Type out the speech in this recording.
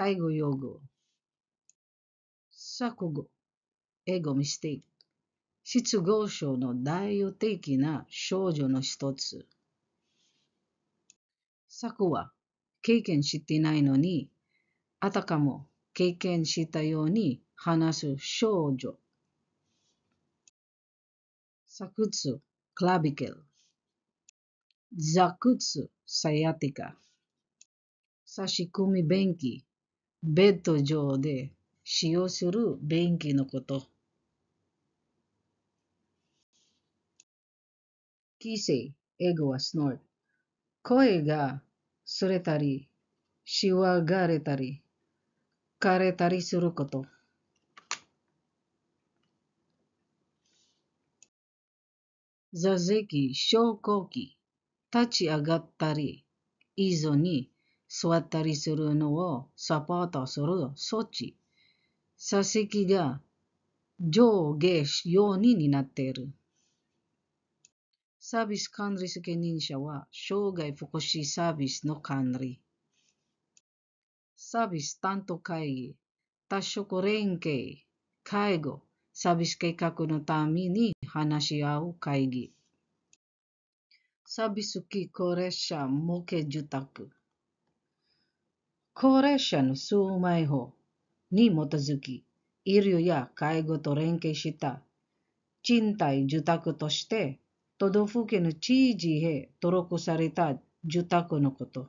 介護用語。錯誤、英語ミステイク。失語症の代表的な症状の一つ。錯は経験していないのに、あたかも経験したように話す症状。鎖骨、クラビケル。座骨、サイアティカ。差し込み便器、ベッド上で使用する便器のこと。気声、英語はスノート。声がそれたり、しわがれたり、枯れたりすること。座席、昇降機、立ち上がったり、椅子に座ったりするのをサポートする装置。座席が上下用になっている。サービス管理責任者は障害福祉サービスの管理。サービス担当会議、多職連携、介護、サービス計画のために話し合う会議。サービス付き高齢者向け住宅。高齢者の住まい法に基づき、医療や介護と連携した賃貸住宅として、都道府県の知事へ登録された住宅のこと。